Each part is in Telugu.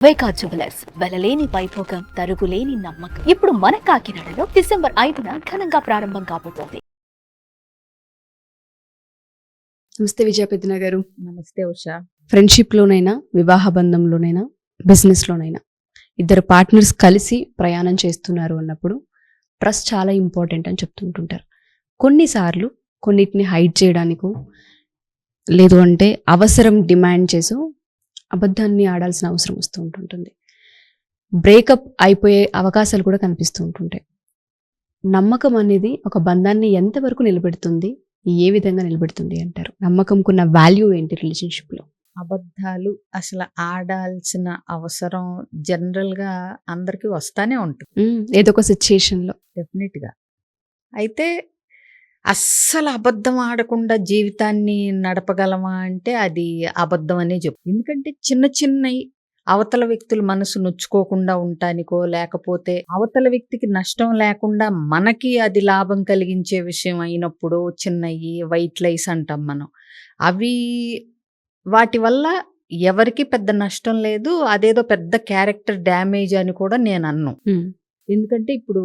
వైకా జ్యువెలర్స్ వెలలేని వైభోగం తరుగులేని నమ్మకం. ఇప్పుడు మన కాకినాడలో డిసెంబర్ 5న ఘనంగా ప్రారంభం కాబోతోంది. నమస్తే విజయ పెద్దన గారు. నమస్తే ఉషా. ఫ్రెండ్షిప్లోనైనా, వివాహ బంధంలోనైనా, బిజినెస్లోనైనా ఇద్దరు పార్ట్నర్స్ కలిసి ప్రయాణం చేస్తున్నారు అన్నప్పుడు ట్రస్ట్ చాలా ఇంపార్టెంట్ అని చెప్తుంటుంటారు. కొన్నిసార్లు కొన్నిటిని హైడ్ చేయడానికో లేదు అంటే అవసరం డిమాండ్ చేసో అబద్ధాన్ని ఆడాల్సిన అవసరం వస్తూ ఉంటుంటుంది. బ్రేకప్ అయిపోయే అవకాశాలు కూడా కనిపిస్తూ ఉంటుంటాయి. నమ్మకం అనేది ఒక బంధాన్ని ఎంతవరకు నిలబెడుతుంది, ఏ విధంగా నిలబెడుతుంది అంటారు? నమ్మకంకున్న వాల్యూ ఏంటి రిలేషన్షిప్లో? అబద్ధాలు అసలు ఆడాల్సిన అవసరం జనరల్గా అందరికీ వస్తానే ఉంటుంది ఏదో ఒక సిచ్యుయేషన్లో డెఫినెట్గా. అయితే అస్సలు అబద్ధం ఆడకుండా జీవితాన్ని నడపగలమా అంటే అది అబద్ధం అనే చెప్పు. ఎందుకంటే చిన్న చిన్నవి అవతల వ్యక్తుల మనసు నొచ్చుకోకుండా ఉండటానికో, లేకపోతే అవతల వ్యక్తికి నష్టం లేకుండా మనకి అది లాభం కలిగించే విషయం అయినప్పుడు చిన్నవి వైట్ లైస్ అంటాం మనం. అవి వాటి వల్ల ఎవరికి పెద్ద నష్టం లేదు. అదేదో పెద్ద క్యారెక్టర్ డ్యామేజ్ అని కూడా నేను అన్ను. ఎందుకంటే ఇప్పుడు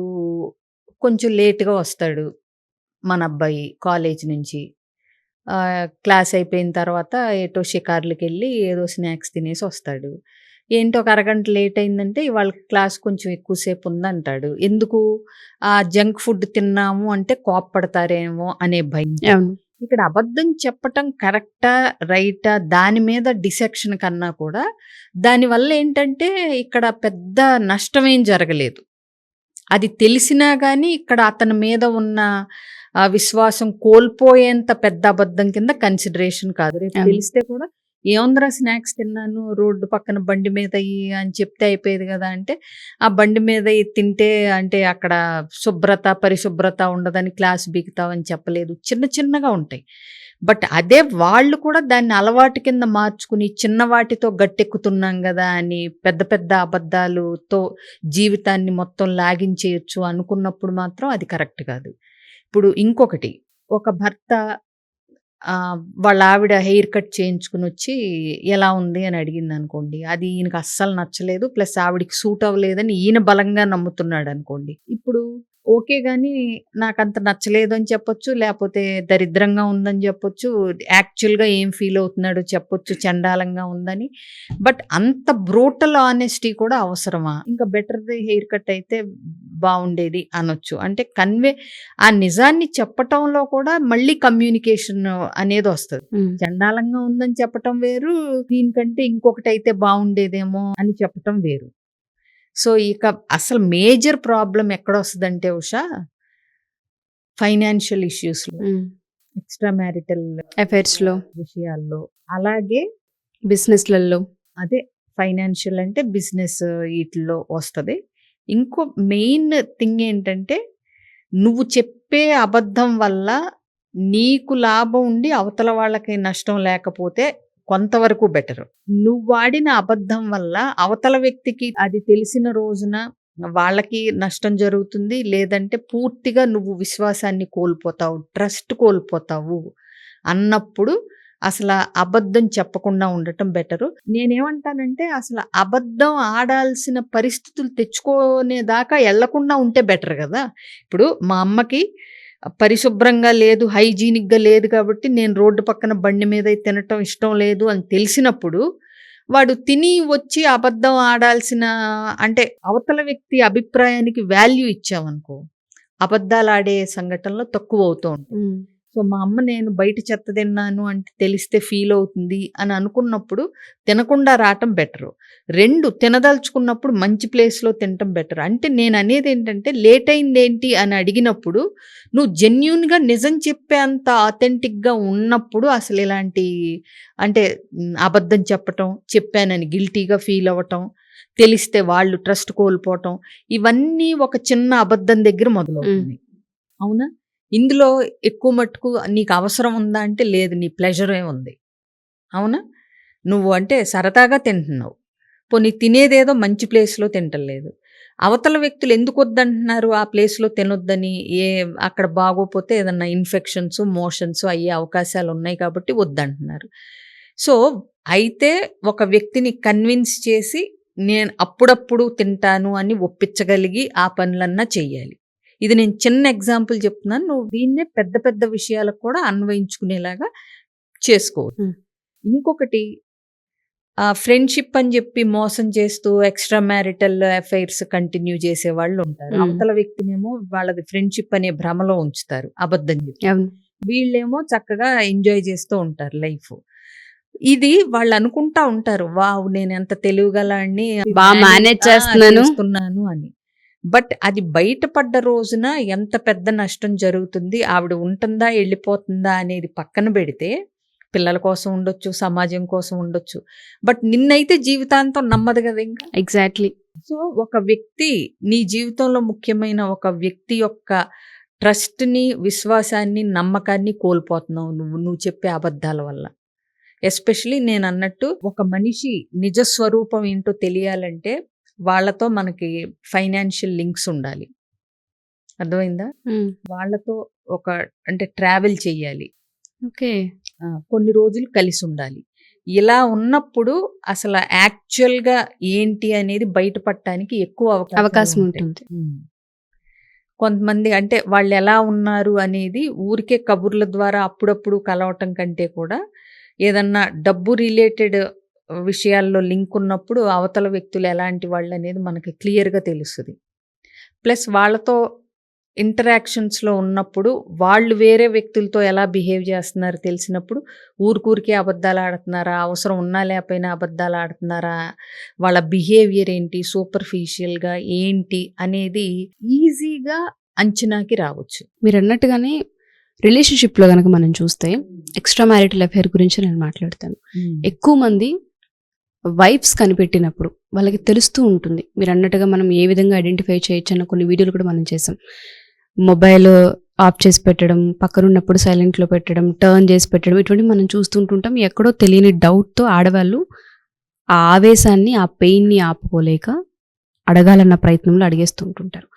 కొంచెం లేట్గా వస్తాడు మన అబ్బాయి కాలేజ్ నుంచి. క్లాస్ అయిపోయిన తర్వాత ఏటో షికార్లకి వెళ్ళి ఏదో స్నాక్స్ తినేసి వస్తాడు. ఏంటో ఒక అరగంట లేట్ అయిందంటే ఇవాళ క్లాస్ కొంచెం ఎక్కువసేపు ఉందంటాడు. ఎందుకు? ఆ జంక్ ఫుడ్ తిన్నాము అంటే కోప్పడతారేమో అనే భయం. ఇక్కడ అబద్ధం చెప్పటం కరెక్టా రైటా దాని మీద డిసెక్షన్ కన్నా కూడా దానివల్ల ఏంటంటే ఇక్కడ పెద్ద నష్టమేం జరగలేదు. అది తెలిసినా కానీ ఇక్కడ అతని మీద ఉన్న విశ్వాసం కోల్పోయేంత పెద్ద అబద్ధం కింద కన్సిడరేషన్ కాదు. రేపు తెలిస్తే కూడా ఏముందిరా స్నాక్స్ తిన్నాను రోడ్డు పక్కన బండి మీద అని చెప్తే అయిపోయేది కదా. అంటే ఆ బండి మీద తింటే అంటే అక్కడ శుభ్రత పరిశుభ్రత ఉండదని క్లాస్ బీగుతావని చెప్పలేదు. చిన్న చిన్నగా ఉంటాయి. బట్ అదే వాళ్ళు కూడా దాన్ని అలవాటు కింద మార్చుకుని చిన్న వాటితో గట్టెక్కుతున్నాం కదా అని పెద్ద పెద్ద అబద్ధాలతో జీవితాన్ని మొత్తం లాగించేయచ్చు అనుకున్నప్పుడు మాత్రం అది కరెక్ట్ కాదు. ఇప్పుడు ఇంకొకటి, ఒక భర్త వాళ్ళ ఆవిడ హెయిర్ కట్ చేయించుకుని వచ్చి ఎలా ఉంది అని అడిగింది అనుకోండి. అది ఈయనకు అస్సలు నచ్చలేదు, ప్లస్ ఆవిడికి సూట్ అవ్వలేదని ఈయన బలంగా నమ్ముతున్నాడు అనుకోండి. ఇప్పుడు ఓకే కానీ నాకు అంత నచ్చలేదు అని చెప్పొచ్చు, లేకపోతే దరిద్రంగా ఉందని చెప్పొచ్చు, యాక్చువల్గా ఏం ఫీల్ అవుతున్నాడో చెప్పొచ్చు, చండాలంగా ఉందని. బట్ అంత బ్రూటల్ ఆనెస్టీ కూడా అవసరమా? ఇంకా బెటర్ది హెయిర్ కట్ అయితే బాగుండేది అనొచ్చు. అంటే ఆ నిజాన్ని చెప్పటంలో కూడా మళ్ళీ కమ్యూనికేషన్ అనేది వస్తుంది. చండాలంగా ఉందని చెప్పటం వేరు, దీనికంటే ఇంకొకటి అయితే బాగుండేదేమో అని చెప్పటం వేరు. సో ఇక అసలు మేజర్ ప్రాబ్లం ఎక్కడ వస్తుందంటే ఉషా, ఫైనాన్షియల్ ఇష్యూస్లో, ఎక్స్ట్రా మ్యారిటల్ అఫైర్స్లో, విషయాల్లో, అలాగే బిజినెస్లలో. అదే ఫైనాన్షియల్ అంటే బిజినెస్ వీటిల్లో వస్తుంది. ఇంకో మెయిన్ థింగ్ ఏంటంటే నువ్వు చెప్పే అబద్ధం వల్ల నీకు లాభం ఉండి అవతల వాళ్ళకి నష్టం లేకపోతే కొంతవరకు బెటర్. నువ్వు వాడిన అబద్ధం వల్ల అవతల వ్యక్తికి అది తెలిసిన రోజున వాళ్ళకి నష్టం జరుగుతుంది, లేదంటే పూర్తిగా నువ్వు విశ్వాసాన్ని కోల్పోతావు, ట్రస్ట్ కోల్పోతావు అన్నప్పుడు అసలు అబద్ధం చెప్పకుండా ఉండటం బెటరు. నేనేమంటానంటే అసలు అబద్ధం ఆడాల్సిన పరిస్థితులు తెచ్చుకునేదాకా వెళ్లకుండా ఉంటే బెటర్ కదా. ఇప్పుడు మా అమ్మకి పరిశుభ్రంగా లేదు, హైజీనిక్గా లేదు కాబట్టి నేను రోడ్డు పక్కన బండి మీద తినటం ఇష్టం లేదు అని తెలిసినప్పుడు వాడు తిని వచ్చి అబద్ధం ఆడాల్సిన, అంటే అవతల వ్యక్తి అభిప్రాయానికి వాల్యూ ఇచ్చామనుకో అబద్ధాలు ఆడే సంఘటనలు తక్కువ అవుతూ ఉంటాయి. సో మా అమ్మ నేను బయట చెత్త తిన్నాను అంటే తెలిస్తే ఫీల్ అవుతుంది అని అనుకున్నప్పుడు తినకుండా రావటం బెటరు. 2 తినదలుచుకున్నప్పుడు మంచి ప్లేస్లో తినటం బెటర్. అంటే నేను అనేది ఏంటంటే లేట్ అయింది ఏంటి అని అడిగినప్పుడు నువ్వు జెన్యూన్గా నిజం చెప్పే అంత ఆథెంటిక్గా ఉన్నప్పుడు అసలు ఇలాంటి అంటే అబద్ధం చెప్పటం, చెప్పానని గిల్టీగా ఫీల్ అవ్వటం, తెలిస్తే వాళ్ళు ట్రస్ట్ కోల్పోవటం, ఇవన్నీ ఒక చిన్న అబద్ధం దగ్గర మొదలవుతుంది. అవునా? ఇందులో ఎక్కువ మట్టుకు నీకు అవసరం ఉందా అంటే లేదు, నీ ప్లెజరే ఉంది. అవునా? నువ్వు అంటే సరదాగా తింటున్నావు, పోనీ తినేదేదో మంచి ప్లేస్లో తింటలేదు. అవతల వ్యక్తులు ఎందుకు వద్దంటున్నారు ఆ ప్లేస్లో తినొద్దని? అక్కడ బాగోపోతే ఏదన్నా ఇన్ఫెక్షన్స్ మోషన్స్ అయ్యే అవకాశాలు ఉన్నాయి కాబట్టి వద్దంటున్నారు. సో అయితే ఒక వ్యక్తిని కన్విన్స్ చేసి నేను అప్పుడప్పుడు తింటాను అని ఒప్పించగలిగి ఆ పనులన్నా చెయ్యాలి. ఇది నేను చిన్న ఎగ్జాంపుల్ చెప్తున్నాను. నువ్వు దీన్నే పెద్ద పెద్ద విషయాలకు కూడా అన్వయించుకునేలాగా చేసుకోవచ్చు. ఇంకొకటి ఫ్రెండ్షిప్ అని చెప్పి మోసం చేస్తూ ఎక్స్ట్రా మ్యారిటల్ అఫైర్స్ కంటిన్యూ చేసే వాళ్ళు ఉంటారు. అవతల వ్యక్తినేమో వాళ్ళది ఫ్రెండ్షిప్ అనే భ్రమలో ఉంచుతారు అబద్ధం చెప్పి. వీళ్ళేమో చక్కగా ఎంజాయ్ చేస్తూ ఉంటారు లైఫ్. ఇది వాళ్ళు అనుకుంటా ఉంటారు, వావ్ నేను ఎంత తెలివిగలని బాగా మేనేజ్ చేస్తున్నాను అని. బట్ అది బయటపడ్డ రోజున ఎంత పెద్ద నష్టం జరుగుతుంది, ఆవిడ ఉంటుందా వెళ్ళిపోతుందా అనేది పక్కన పెడితే, పిల్లల కోసం ఉండొచ్చు, సమాజం కోసం ఉండొచ్చు, బట్ నిన్నైతే జీవితాంతం నమ్మదు కదా ఇంకా. ఎగ్జాక్ట్లీ. సో ఒక వ్యక్తి, నీ జీవితంలో ముఖ్యమైన ఒక వ్యక్తి యొక్క ట్రస్ట్ని, విశ్వాసాన్ని, నమ్మకాన్ని కోల్పోతున్నావు నువ్వు చెప్పే అబద్ధాల వల్ల. ఎస్పెషలీ నేను అన్నట్టు ఒక మనిషి నిజ స్వరూపం ఏంటో తెలియాలంటే వాళ్ళతో మనకి ఫైనాన్షియల్ లింక్స్ ఉండాలి. అర్థమైందా? వాళ్ళతో అంటే ట్రావెల్ చెయ్యాలి, ఓకే, కొన్ని రోజులు కలిసి ఉండాలి. ఇలా ఉన్నప్పుడు అసలు యాక్చువల్గా ఏంటి అనేది బయటపడటానికి ఎక్కువ అవకాశం ఉంటుంది. కొంతమంది అంటే వాళ్ళు ఎలా ఉన్నారు అనేది ఊరికే కబుర్ల ద్వారా అప్పుడప్పుడు కలవటం కంటే కూడా ఏదన్నా డబ్బు రిలేటెడ్ విషయాల్లో లింక్ ఉన్నప్పుడు అవతల వ్యక్తులు ఎలాంటి వాళ్ళు అనేది మనకి క్లియర్గా తెలుస్తుంది. ప్లస్ వాళ్ళతో ఇంటరాక్షన్స్లో ఉన్నప్పుడు వాళ్ళు వేరే వ్యక్తులతో ఎలా బిహేవ్ చేస్తున్నారో తెలిసినప్పుడు ఊరికే అబద్ధాలు ఆడుతున్నారా, అవసరం ఉన్నా లేకపోయినా అబద్ధాలు ఆడుతున్నారా, వాళ్ళ బిహేవియర్ ఏంటి, సూపర్ఫిషియల్గా ఏంటి అనేది ఈజీగా అంచనాకి రావచ్చు. మీరు అన్నట్టుగానే రిలేషన్షిప్లో కనుక మనం చూస్తే ఎక్స్ట్రా మ్యారిటల్ అఫైర్ గురించి నేను మాట్లాడతాను. ఎక్కువ మంది వైఫ్స్ కనిపెట్టినప్పుడు వాళ్ళకి తెలుస్తూ ఉంటుంది. మీరు అన్నట్టుగా మనం ఏ విధంగా ఐడెంటిఫై చేయొచ్చు అన్న కొన్ని వీడియోలు కూడా మనం చేసాం. మొబైల్ ఆఫ్ చేసి పెట్టడం, పక్కనున్నప్పుడు సైలెంట్లో పెట్టడం, టర్న్ చేసి పెట్టడం, ఇటువంటి మనం చూస్తుంటుంటాం. ఎక్కడో తెలియని డౌట్తో ఆడవాళ్ళు ఆ ఆవేశాన్ని, ఆ పెయిన్ని ఆపుకోలేక అడగాలన్న ప్రయత్నంలో అడిగేస్తుంటుంటారు.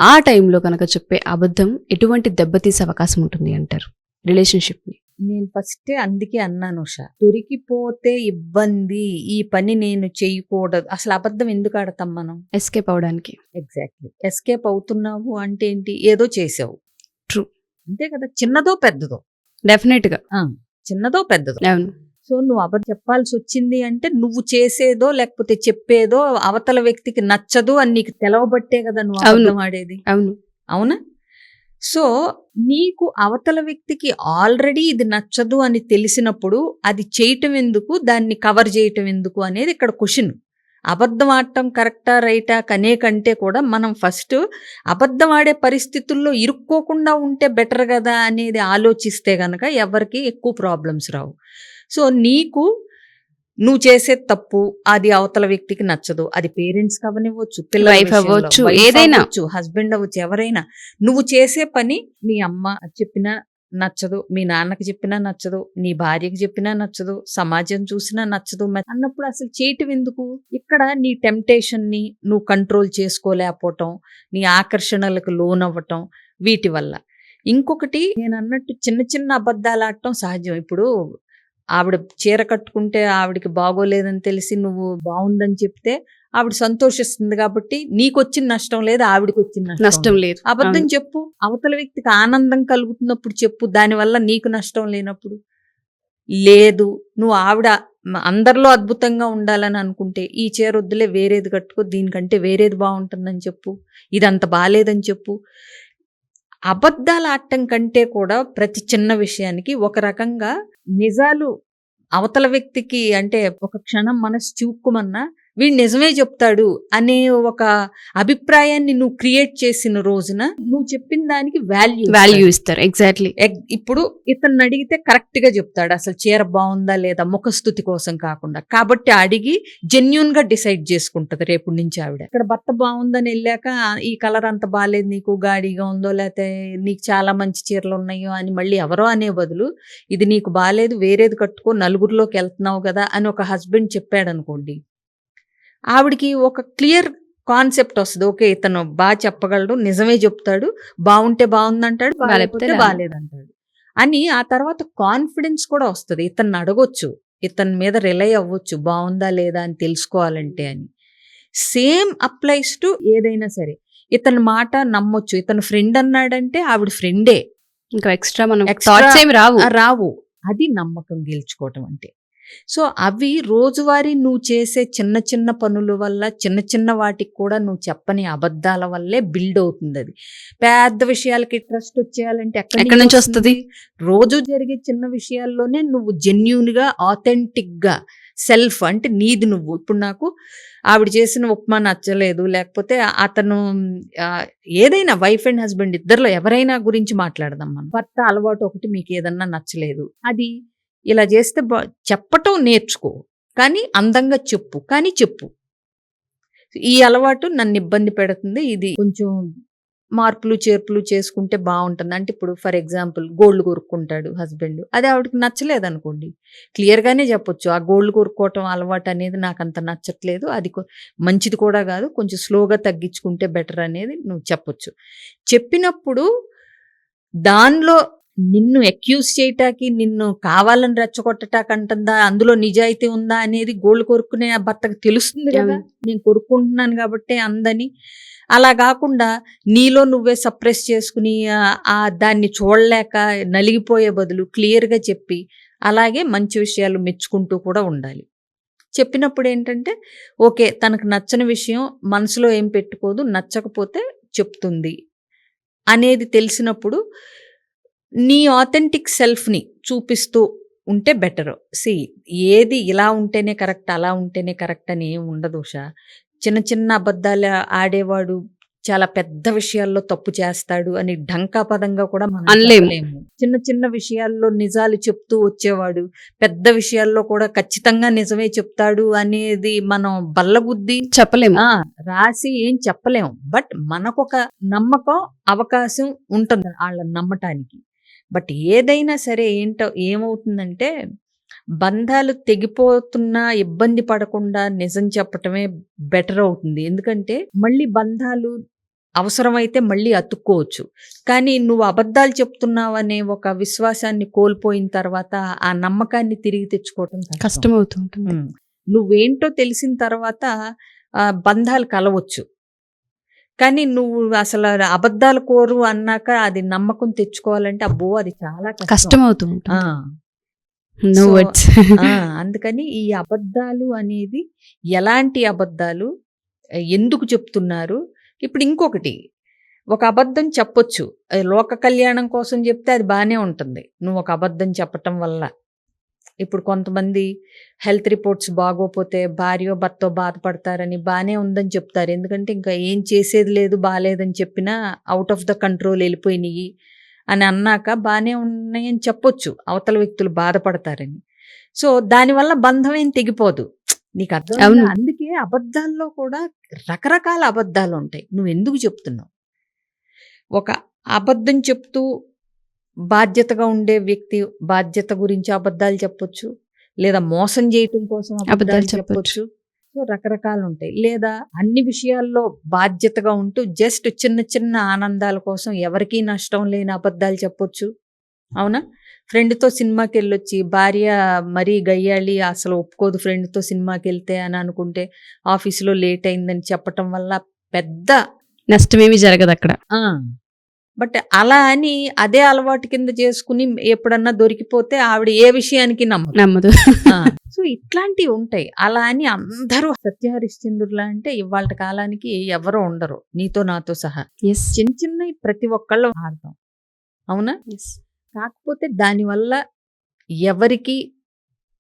ఆ టైంలో కనుక చెప్పే అబద్ధం ఎటువంటి దెబ్బతీసే అవకాశం ఉంటుంది అంటారు రిలేషన్షిప్ని? నేను ఫస్టే అందుకే అన్నాను ఉషా, దొరికిపోతే ఇబ్బంది, ఈ పని నేను చేయకూడదు. అసలు అబద్ధం ఎందుకు ఆడతాం మనం? ఎస్కేప్ అవడానికి. ఎగ్జాక్ట్లీ. ఎస్కేప్ అవుతున్నావు అంటే ఏంటి? ఏదో చేసావు. ట్రూ. అంతే కదా, చిన్నదో పెద్దదో. డెఫినెట్గా చిన్నదో పెద్దదో. అవును. సో నువ్వు అబద్ధం చెప్పాల్సి వచ్చింది అంటే నువ్వు చేసేదో లేకపోతే చెప్పేదో అవతల వ్యక్తికి నచ్చదు అని నీకు తెలవబట్టే కదా నువ్వు అబద్ధం ఆడేది. అవును. అవునా? సో నీకు అవతల వ్యక్తికి ఆల్రెడీ ఇది నచ్చదు అని తెలిసినప్పుడు అది చేయటం ఎందుకు, దాన్ని కవర్ చేయటం ఎందుకు అనేది ఇక్కడ క్వశ్చన్. అబద్ధం ఆడటం కరెక్టా రైటా కనే కంటే కూడా మనం ఫస్ట్ అబద్ధం ఆడే పరిస్థితుల్లో ఇరుక్కోకుండా ఉంటే బెటర్ కదా అనేది ఆలోచిస్తే గనక ఎవరికి ఎక్కువ ప్రాబ్లమ్స్ రావు. సో నువ్వు చేసే తప్పు అది అవతల వ్యక్తికి నచ్చదు. అది పేరెంట్స్ అవనివ్వచ్చు, పిల్లల అవ్వచ్చు, ఏదైనా, హస్బెండ్ అవ్వచ్చు, ఎవరైనా. నువ్వు చేసే పని మీ అమ్మ చెప్పినా నచ్చదు, మీ నాన్నకి చెప్పినా నచ్చదు, నీ భార్యకి చెప్పినా నచ్చదు, సమాజం చూసినా నచ్చదు అన్నప్పుడు అసలు చేయటం ఎందుకు? ఇక్కడ నీ టెంప్టేషన్ని నువ్వు కంట్రోల్ చేసుకోలేకపోవటం, నీ ఆకర్షణలకు లోనవ్వటం, వీటి వల్ల. ఇంకొకటి నేను అన్నట్టు చిన్న చిన్న అబద్ధాలు ఆడటం సహజం. ఇప్పుడు ఆవిడ చీర కట్టుకుంటే ఆవిడకి బాగోలేదని తెలిసి నువ్వు బాగుందని చెప్తే ఆవిడ సంతోషిస్తుంది కాబట్టి నీకు వచ్చిన నష్టం లేదు, ఆవిడకి వచ్చిన నష్టం లేదు. అబద్ధం చెప్పు, అవతల వ్యక్తికి ఆనందం కలుగుతున్నప్పుడు చెప్పు, దానివల్ల నీకు నష్టం లేనప్పుడు. లేదు నువ్వు ఆవిడ అందరిలో అద్భుతంగా ఉండాలని అనుకుంటే ఈ చీర వద్దులే వేరేది కట్టుకో, దీనికంటే వేరేది బాగుంటుందని చెప్పు, ఇదంత బాగాలేదని చెప్పు. అబద్ధాలు ఆడటం కంటే కూడా ప్రతి చిన్న విషయానికి ఒక రకంగా నిజాలు అవతల వ్యక్తికి అంటే ఒక క్షణం మనసు చూక్కుమన్నా వీడు నిజమే చెప్తాడు అనే ఒక అభిప్రాయాన్ని నువ్వు క్రియేట్ చేసిన రోజున నువ్వు చెప్పిన దానికి వాల్యూ ఇస్తారు. ఎగ్జాక్ట్లీ. ఇప్పుడు ఇతన్ని అడిగితే కరెక్ట్ గా చెప్తాడు అసలు చీర బాగుందా లేదా, ముఖస్థుతి కోసం కాకుండా. కాబట్టి అడిగి జెన్యూన్ గా డిసైడ్ చేసుకుంటది రేపు నుంచి ఆవిడ. ఇక్కడ భర్త బాగుందని వెళ్ళాక ఈ కలర్ అంత బాగాలేదు, నీకు గాడిగా ఉందో లేకపోతే నీకు చాలా మంచి చీరలు ఉన్నాయో అని మళ్ళీ ఎవరో అనే బదులు ఇది నీకు బాగాలేదు వేరేది కట్టుకో, నలుగురిలోకి వెళ్తున్నావు కదా అని ఒక హస్బెండ్ చెప్పాడు అనుకోండి, ఆవిడికి ఒక క్లియర్ కాన్సెప్ట్ వస్తుంది. ఓకే ఇతను బాగా చెప్పగలడు, నిజమే చెప్తాడు, బాగుంటే బాగుందంటాడు, బాగాలేకపోతే బాగాలేదంటాడు అని. ఆ తర్వాత కాన్ఫిడెన్స్ కూడా వస్తుంది, ఇతన్ని అడగొచ్చు, ఇతని మీద రిలై అవ్వచ్చు బాగుందా లేదా అని తెలుసుకోవాలంటే అని. సేమ్ అప్లైస్ టు ఏదైనా సరే. ఇతని మాట నమ్మొచ్చు. ఇతను ఫ్రెండ్ అన్నాడంటే ఆవిడ ఫ్రెండే, ఇంకా ఎక్స్ట్రా మనం Extra థాట్స్ ఏమి రావు. రావు. అది నమ్మకం గెలుచుకోవటం అంటే. సో అవి రోజువారీ నువ్వు చేసే చిన్న చిన్న పనుల వల్ల, చిన్న చిన్న వాటికి కూడా నువ్వు చెప్పని అబద్ధాల వల్లే బిల్డ్ అవుతుంది. అది పెద్ద విషయాలకి ట్రస్ట్ వచ్చేయాలంటే ఎక్కడి నుంచి వస్తుంది? రోజు జరిగే చిన్న విషయాల్లోనే నువ్వు జెన్యూన్ గా, ఆథెంటిక్ గా, సెల్ఫ్ అంటే నీది నువ్వు. ఇప్పుడు నాకు ఆవిడ చేసిన ఉప్మా నచ్చలేదు, లేకపోతే అతను ఏదైనా వైఫ్ అండ్ హస్బెండ్ ఇద్దరిలో ఎవరైనా గురించి మాట్లాడదాం మనం. భర్త అలవాటు ఒకటి మీకు ఏదన్నా నచ్చలేదు, అది ఇలా చేస్తే చెప్పటం నేర్చుకో, కానీ అందంగా చెప్పు, కానీ చెప్పు. ఈ అలవాటు నన్ను ఇబ్బంది పెడుతుంది, ఇది కొంచెం మార్పులు చేర్పులు చేసుకుంటే బాగుంటుంది. అంటే ఇప్పుడు ఫర్ ఎగ్జాంపుల్ గోల్డ్ కొరుక్కుంటాడు హస్బెండ్, అది ఆవిడకి నచ్చలేదు అనుకోండి, క్లియర్గానే చెప్పొచ్చు, ఆ గోల్డ్ కొరుక్కోవటం అలవాటు అనేది నాకు అంత నచ్చట్లేదు, అది మంచిది కూడా కాదు, కొంచెం స్లోగా తగ్గించుకుంటే బెటర్ అనేది నువ్వు చెప్పొచ్చు. చెప్పినప్పుడు దానిలో నిన్ను అక్యూజ్ చేయటానికి, నిన్ను కావాలని రెచ్చగొట్టటాకంటుందా, అందులో నిజాయితీ ఉందా అనేది గోల్డ్ కొరుక్కునే ఆ భర్తకు తెలుస్తుంది కదా, నేను కొరుక్కుంటున్నాను కాబట్టి అందని. అలా కాకుండా నీలో నువ్వే సప్రెస్ చేసుకుని దాన్ని చూడలేక నలిగిపోయే బదులు క్లియర్గా చెప్పి, అలాగే మంచి విషయాలు మెచ్చుకుంటూ కూడా ఉండాలి. చెప్పినప్పుడు ఏంటంటే ఓకే, తనకు నచ్చని విషయం మనసులో ఏం పెట్టుకోదు, నచ్చకపోతే చెప్తుంది అనేది తెలిసినప్పుడు నీ ఆథెంటిక్ సెల్ఫ్ని చూపిస్తూ ఉంటే బెటర్. ఏది ఇలా ఉంటేనే కరెక్ట్, అలా ఉంటేనే కరెక్ట్ అని ఏం ఉండదు ఉషా. చిన్న చిన్న అబద్ధాలు ఆడేవాడు చాలా పెద్ద విషయాల్లో తప్పు చేస్తాడు అని ఢంకాపదంగా కూడా మనం అనలేము. చిన్న చిన్న విషయాల్లో నిజాలు చెప్తూ వచ్చేవాడు పెద్ద విషయాల్లో కూడా ఖచ్చితంగా నిజమే చెప్తాడు అనేది మనం బల్లగుద్ది చెప్పలేము, రాసి ఏం చెప్పలేము. బట్ మనకొక నమ్మకం, అవకాశం ఉంటుంది వాళ్ళని నమ్మటానికి. బట్ ఏదైనా సరే ఏమవుతుందంటే బంధాలు తెగిపోతున్నా ఇబ్బంది పడకుండా నిజం చెప్పటమే బెటర్ అవుతుంది. ఎందుకంటే మళ్ళీ బంధాలు అవసరమైతే మళ్ళీ అతుక్కోవచ్చు, కానీ నువ్వు అబద్ధాలు చెప్తున్నావు అనే ఒక విశ్వాసాన్ని కోల్పోయిన తర్వాత ఆ నమ్మకాన్ని తిరిగి తెచ్చుకోవటం కష్టం అవుతుంటుంది. నువ్వేంటో తెలిసిన తర్వాత బంధాలు కలవచ్చు, కానీ నువ్వు అసలు అబద్ధాలు కోరు అన్నాక అది నమ్మకం తెచ్చుకోవాలంటే అబ్బో అది చాలా కష్టం అవుతుంది. అందుకని ఈ అబద్ధాలు అనేది ఎలాంటి అబద్ధాలు, ఎందుకు చెప్తున్నారు. ఇప్పుడు ఇంకొకటి, ఒక అబద్ధం చెప్పొచ్చు, లోక కళ్యాణం కోసం చెప్తే అది బాగానే ఉంటుంది, నువ్వు ఒక అబద్ధం చెప్పటం వల్ల. ఇప్పుడు కొంతమంది హెల్త్ రిపోర్ట్స్ బాగోపోతే భార్యో భర్తో బాధపడతారని బాగానే ఉందని చెప్తారు, ఎందుకంటే ఇంకా ఏం చేసేది లేదు, బాగాలేదని చెప్పినా అవుట్ ఆఫ్ ద కంట్రోల్ వెళ్ళిపోయినాయి అని అన్నాక బాగానే ఉన్నాయని చెప్పొచ్చు, అవతల వ్యక్తులు బాధపడతారని. సో దానివల్ల బంధం ఏం తెగిపోదు, నీకు అర్థం. అందుకే అబద్ధాల్లో కూడా రకరకాల అబద్ధాలు ఉంటాయి. నువ్వు ఎందుకు చెప్తున్నావు? ఒక అబద్ధం చెప్తూ బాధ్యతగా ఉండే వ్యక్తి బాధ్యత గురించి అబద్ధాలు చెప్పొచ్చు, లేదా మోసం చేయటం కోసం అబద్ధాలు చెప్పొచ్చు. సో రకరకాలు ఉంటాయి. లేదా అన్ని విషయాల్లో బాధ్యతగా ఉంటూ జస్ట్ చిన్న చిన్న ఆనందాల కోసం ఎవరికీ నష్టం లేని అబద్ధాలు చెప్పొచ్చు. అవునా? ఫ్రెండ్తో సినిమాకి వెళ్ళొచ్చి భార్య మరీ గయ్యాళి, అసలు ఒప్పుకోదు ఫ్రెండ్తో సినిమాకి వెళ్తే అని అనుకుంటే ఆఫీసులో లేట్ అయిందని చెప్పటం వల్ల పెద్ద నష్టమేమి జరగదు అక్కడ. బట్ అలా అని అదే అలవాటు కింద చేసుకుని ఎప్పుడన్నా దొరికిపోతే ఆవిడ ఏ విషయానికి నమ్మదు. సో ఇట్లాంటివి ఉంటాయి. అలా అని అందరూ సత్యహరిశ్చంద్రులా అంటే ఇవాళ కాలానికి ఎవరో ఉండరు, నీతో నాతో సహా. చిన్న చిన్న ప్రతి ఒక్కళ్ళు ఆడతాం, అవునా? కాకపోతే దానివల్ల ఎవరికి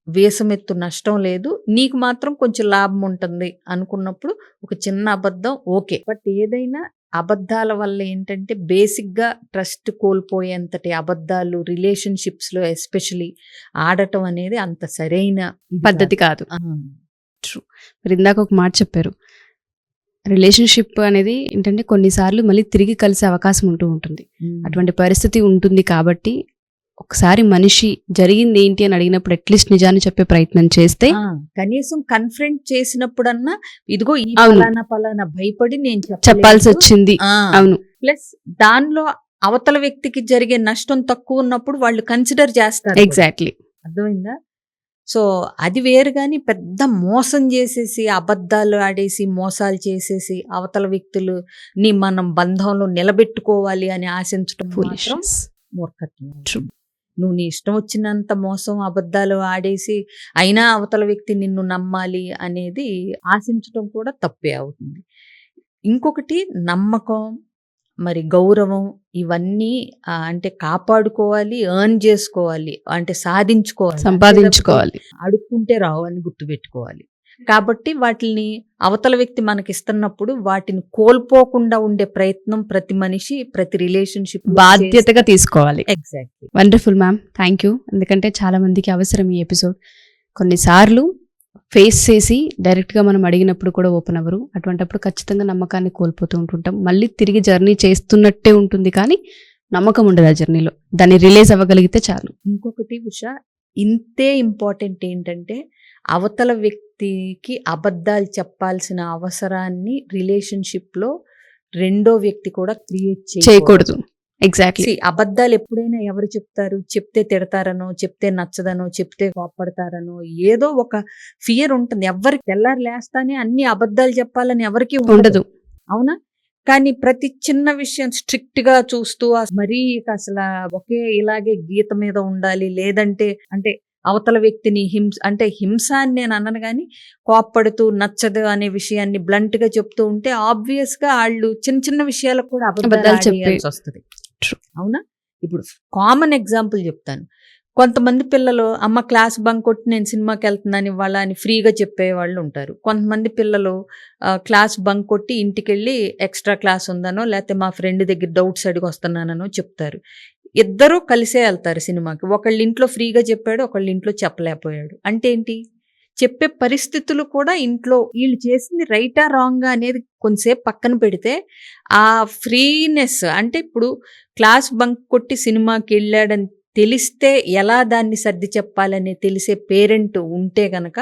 వేసమెత్తు నష్టం లేదు, నీకు మాత్రం కొంచెం లాభం ఉంటుంది అనుకున్నప్పుడు ఒక చిన్న అబద్ధం ఓకే. బట్ ఏదైనా అబద్ధాల వల్ల ఏంటంటే బేసిక్గా ట్రస్ట్ కోల్పోయేంతటి అబద్ధాలు రిలేషన్షిప్స్లో ఎస్పెషలీ ఆడటం అనేది అంత సరైన పద్ధతి కాదు. ట్రూ. మరి ఇందాక ఒక మాట చెప్పారు, రిలేషన్షిప్ అనేది ఏంటంటే కొన్నిసార్లు మళ్ళీ తిరిగి కలిసే అవకాశం ఉంటూ ఉంటుంది, అటువంటి పరిస్థితి ఉంటుంది. కాబట్టి ఒకసారి మనిషి జరిగింది ఏంటి అని అడిగినప్పుడు అట్లీస్ట్ నిజాన్ని చెప్పే ప్రయత్నం చేస్తే, కనీసం కన్ఫ్రంట్ చేసినప్పుడన్నా ఇదిగో ఈ పలానా భయపడి నేను చెప్పాల్సి వచ్చింది. అవును. ప్లస్ దానిలో అవతల వ్యక్తికి జరిగే నష్టం తక్కువ ఉన్నప్పుడు వాళ్ళు కన్సిడర్ చేస్తారు. ఎగ్జాక్ట్లీ. అర్థమైందా? సో అది వేరు గాని పెద్ద మోసం చేసేసి, అబద్ధాలు ఆడేసి, మోసాలు చేసేసి, అవతల వ్యక్తులుని మనం బంధంలో నిలబెట్టుకోవాలి అని ఆశించడం మాత్రం Foolishness. మూర్ఖత్వం. True. నువ్వు నీ ఇష్టం వచ్చినంత మోసం, అబద్ధాలు ఆడేసి అయినా అవతల వ్యక్తి నిన్ను నమ్మాలి అనేది ఆశించడం కూడా తప్పే అవుతుంది. ఇంకొకటి నమ్మకం, మరి గౌరవం ఇవన్నీ అంటే కాపాడుకోవాలి, ఎర్న్ చేసుకోవాలి, అంటే సాధించుకోవాలి. సంపాదించుకోవాలి. అడుక్కుంటే రావు అని గుర్తుపెట్టుకోవాలి. కాబట్టి వాటిని అవతల వ్యక్తి మనకిస్తున్నప్పుడు వాటిని కోల్పోకుండా ఉండే ప్రయత్నం ప్రతి మనిషి, ప్రతి రిలేషన్షిప్ బాధ్యతగా తీసుకోవాలి. Exactly. Wonderful ma'am, thank you. ఎందుకంటే చాలా మందికి అవసరం ఈ ఎపిసోడ్. కొన్నిసార్లు ఫేస్ చేసి డైరెక్ట్గా మనం అడిగినప్పుడు కూడా ఓపెన్ అవ్వరు. అటువంటిప్పుడు ఖచ్చితంగా నమ్మకాన్ని కోల్పోతూ ఉంటుంటాం. మళ్ళీ తిరిగి జర్నీ చేస్తున్నట్టే ఉంటుంది, కానీ నమ్మకం ఉండదు ఆ జర్నీలో. దాన్ని రిలీజ్ అవ్వగలిగితే చాలు. ఇంకొకటి ఉషా, ఇంతే ఇంపార్టెంట్ ఏంటంటే అవతల వ్యక్తికి అబద్ధాలు చెప్పాల్సిన అవసరాన్ని రిలేషన్షిప్ లో రెండో వ్యక్తి కూడా క్రియేట్ చేయకూడదు. ఎగ్జాక్ట్లీ. అబద్ధాలు ఎప్పుడైనా ఎవరు చెప్తారు? చెప్తే తిడతారనో, చెప్తే నచ్చదనో, చెప్తే కోప్పడతారనో, ఏదో ఒక ఫియర్ ఉంటుంది. ఎవరికి తెల్లారి లేస్తానే అన్ని అబద్ధాలు చెప్పాలని ఎవరికి ఉండదు. అవునా? కానీ ప్రతి చిన్న విషయం స్ట్రిక్ట్ గా చూస్తూ మరీ అసలు ఒకే ఇలాగే గీత మీద ఉండాలి, లేదంటే అంటే అవతల వ్యక్తిని హింస అని నేను అన్నాను, కానీ కోప్పడుతూ నచ్చదు అనే విషయాన్ని బ్లంట్ గా చెప్తూ ఉంటే ఆబ్వియస్ గా వాళ్ళు చిన్న చిన్న విషయాలకు కూడా అబద్ధాలు చెప్పాల్సి వస్తుంది. అవునా? ఇప్పుడు కామన్ ఎగ్జాంపుల్ చెప్తాను. కొంతమంది పిల్లలు అమ్మ క్లాస్ బంక్ కొట్టి నేను సినిమాకి వెళ్తున్నాను ఇవాళ అని ఫ్రీగా చెప్పే వాళ్ళు ఉంటారు. కొంతమంది పిల్లలు క్లాస్ బంక్ కొట్టి ఇంటికి వెళ్ళి ఎక్స్ట్రా క్లాస్ ఉందనో, లేకపోతే మా ఫ్రెండ్ దగ్గర డౌట్స్ అడిగి వస్తున్నానో చెప్తారు. ఇద్దరూ కలిసే వెళ్తారు సినిమాకి. ఒకళ్ళ ఇంట్లో ఫ్రీగా చెప్పాడు, ఒకళ్ళ ఇంట్లో చెప్పలేకపోయాడు. అంటే ఏంటి? చెప్పే పరిస్థితులు కూడా ఇంట్లో వీళ్ళు చేసింది రైటా రాంగా అనేది కొంతసేపు పక్కన పెడితే ఆ ఫ్రీనెస్, అంటే ఇప్పుడు క్లాస్ బంక్ కొట్టి సినిమాకి వెళ్ళాడని తెలిస్తే ఎలా దాన్ని సర్ది చెప్పాలని తెలిసే పేరెంట్ ఉంటే గనక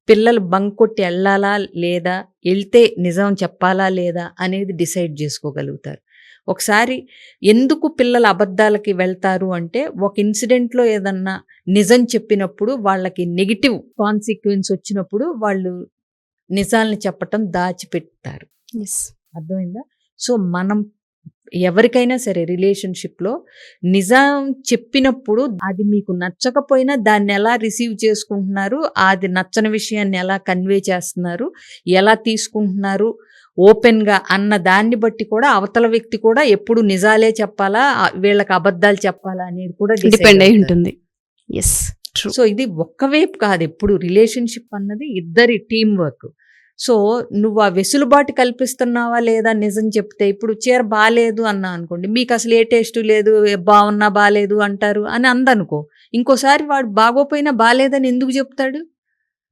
పిల్లలు బంక్ కొట్టి వెళ్ళాలా లేదా, వెళ్తే నిజం చెప్పాలా లేదా అనేది డిసైడ్ చేసుకోగలుగుతారు. ఒకసారి ఎందుకు పిల్లలు అబద్ధాలకి వెళ్తారు అంటే, ఒక ఇన్సిడెంట్లో ఏదన్నా నిజం చెప్పినప్పుడు వాళ్ళకి నెగిటివ్ కాన్సిక్వెన్స్ వచ్చినప్పుడు వాళ్ళు నిజాల్ని చెప్పటం దాచిపెడతారు. అర్థమైందా? సో మనం ఎవరికైనా సరే రిలేషన్షిప్లో నిజం చెప్పినప్పుడు అది మీకు నచ్చకపోయినా దాన్ని ఎలా రిసీవ్ చేసుకుంటున్నారు, అది నచ్చని విషయాన్ని ఎలా కన్వే చేస్తున్నారు, ఎలా తీసుకుంటున్నారు ఓపెన్గా అన్న దాన్ని బట్టి కూడా అవతల వ్యక్తి కూడా ఎప్పుడు నిజాలే చెప్పాలా, వీళ్ళకి అబద్ధాలు చెప్పాలా అనేది కూడా డిపెండ్ అయి ఉంటుంది. సో ఇది ఒక్కవైపు కాదు, ఎప్పుడు రిలేషన్షిప్ అన్నది ఇద్దరి టీం వర్క్. సో నువ్వు ఆ వెసులుబాటు కల్పిస్తున్నావా లేదా నిజం చెప్తే, ఇప్పుడు చీర బాగాలేదు అన్నా అనుకోండి, మీకు అసలు ఏ టేస్ట్ లేదు, బాగున్నా బాగాలేదు అంటారు అని అందనుకో, ఇంకోసారి వాడు బాగోపోయినా బాగాలేదని ఎందుకు చెప్తాడు?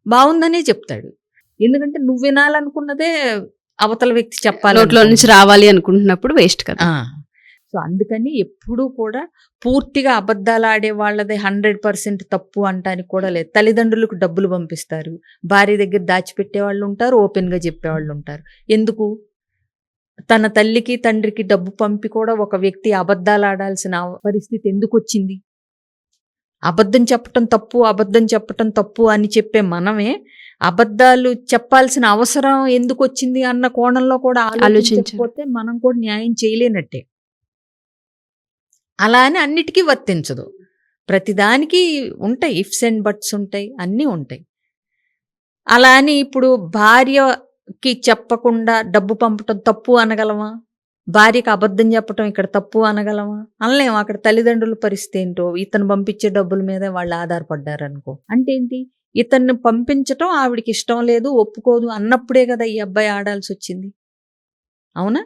బాగుందనే చెప్తాడు. ఎందుకంటే నువ్వు వినాలనుకున్నదే అవతల వ్యక్తి చెప్పాలి, నోట్లో నుంచి రావాలి అనుకుంటున్నప్పుడు వేస్ట్ కదా. సో అందుకని ఎప్పుడూ కూడా పూర్తిగా అబద్ధాలు ఆడే వాళ్ళదే 100% తప్పు అంటానికి కూడా లేదు. తల్లిదండ్రులకు డబ్బులు పంపిస్తారు, భార్య దగ్గర దాచిపెట్టే వాళ్ళు ఉంటారు, ఓపెన్గా చెప్పేవాళ్ళు ఉంటారు. ఎందుకు? తన తల్లికి తండ్రికి డబ్బు పంపి కూడా ఒక వ్యక్తి అబద్ధాలు ఆడాల్సిన పరిస్థితి ఎందుకు వచ్చింది? అబద్ధం చెప్పటం తప్పు అని చెప్పే మనమే అబద్ధాలు చెప్పాల్సిన అవసరం ఎందుకు వచ్చింది అన్న కోణంలో కూడా ఆలోచించకపోతే మనం కూడా న్యాయం చేయలేనట్టే. అలా అని అన్నిటికీ వర్తించదు. ప్రతిదానికి ఉంటాయి ఇఫ్స్ అండ్ బట్స్ ఉంటాయి, అన్నీ ఉంటాయి. అలా అని ఇప్పుడు భార్యకి చెప్పకుండా డబ్బు పంపటం తప్పు అనగలమా? భార్యకి అబద్ధం చెప్పటం ఇక్కడ తప్పు అనగలమా? అనలేము. అక్కడ తల్లిదండ్రుల పరిస్థితి ఏంటో, ఇతను పంపించే డబ్బుల మీద వాళ్ళు ఆధారపడ్డారు అనుకో, అంటే ఏంటి? ఇతన్ని పంపించటం ఆవిడికి ఇష్టం లేదు, ఒప్పుకోదు అన్నప్పుడే కదా ఈ అబ్బాయి ఆడాల్సి వచ్చింది. అవునా?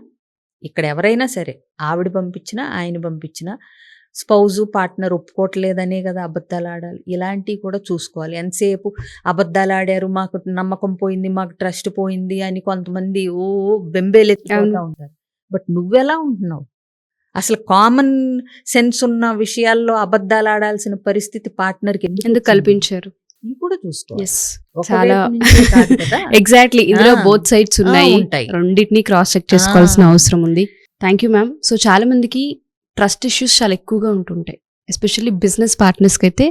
ఇక్కడ ఎవరైనా సరే ఆవిడ పంపించినా ఆయన పంపించినా స్పౌజు పార్ట్నర్ ఒప్పుకోవట్లేదనే కదా అబద్ధాలు ఆడాలి. ఇలాంటివి కూడా చూసుకోవాలి. ఎంతసేపు అబద్ధాలు ఆడారు, మాకు నమ్మకం పోయింది, మాకు ట్రస్ట్ పోయింది అని కొంతమంది బెంబేలెత్తుకుంటూ ఉంటారు. బట్ నువ్వెలా ఉంటున్నావు? అసలు కామన్ సెన్స్ ఉన్న విషయాల్లో అబద్ధాలు ఆడాల్సిన పరిస్థితి పార్ట్నర్కి ఎందుకు కల్పించారు? ఇది కూడా చూసుకోవాలి. చాలా ఎగ్జాక్ట్లీ, ఇందులో బోత్ సైడ్స్ ఉన్నాయి, రెండింటిని క్రాస్ చెక్ చేసుకోవాల్సిన అవసరం ఉంది. Thank you ma'am. సో చాలా మందికి ట్రస్ట్ ఇష్యూస్ చాలా ఎక్కువగా ఉంటుంటాయి, ఎస్పెషల్లీ బిజినెస్ పార్ట్నర్స్కి అయితే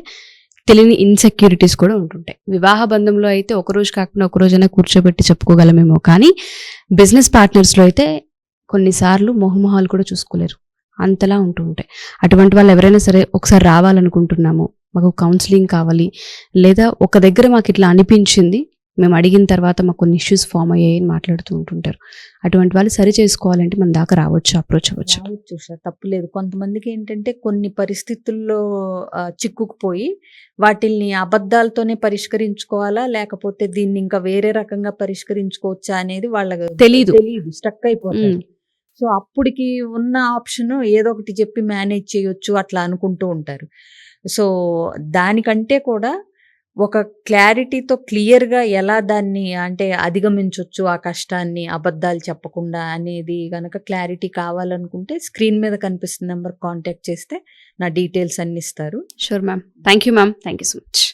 తెలియని ఇన్సెక్యూరిటీస్ కూడా ఉంటుంటాయి. వివాహ బంధంలో అయితే ఒక రోజు కాకుండా ఒక రోజైనా కూర్చోబెట్టి చెప్పుకోగలమేమో, కానీ బిజినెస్ పార్ట్నర్స్లో అయితే కొన్నిసార్లు మొహమొహాలు కూడా చూసుకోలేరు, అంతలా ఉంటూ ఉంటాయి. అటువంటి వాళ్ళు ఎవరైనా సరే ఒకసారి రావాలనుకుంటున్నాము, మాకు కౌన్సిలింగ్ కావాలి, లేదా ఒక దగ్గర మాకు ఇట్లా అనిపించింది, మేము అడిగిన తర్వాత మాకు కొన్ని ఇష్యూస్ ఫామ్ అయ్యాయి అని మాట్లాడుతూ ఉంటుంటారు. అటువంటి వాళ్ళు సరి చేసుకోవాలంటే మన దాకా రావచ్చు, అప్రోచ్ అవ్వచ్చు. రావచ్చు సార్, తప్పులేదు. కొంతమందికి ఏంటంటే కొన్ని పరిస్థితుల్లో చిక్కుకుపోయి వాటిల్ని అబద్ధాలతోనే పరిష్కరించుకోవాలా, లేకపోతే దీన్ని ఇంకా వేరే రకంగా పరిష్కరించుకోవచ్చా అనేది వాళ్ళకి తెలీదు. స్టక్ అయిపోతారు. సో అప్పటికి ఉన్న ఆప్షన్ ఏదో ఒకటి చెప్పి మేనేజ్ చేయొచ్చు అట్లా అనుకుంటూ ఉంటారు. సో దానికంటే కూడా ఒక క్లారిటీతో క్లియర్గా ఎలా దాన్ని అంటే అధిగమించవచ్చు ఆ కష్టాన్ని అబద్ధాలు చెప్పకుండా అనేది కనుక క్లారిటీ కావాలనుకుంటే స్క్రీన్ మీద కనిపిస్తున్న నెంబర్ కాంటాక్ట్ చేస్తే నా డీటెయిల్స్ అన్ని ఇస్తారు. Sure ma'am, thank you ma'am, thank you so much.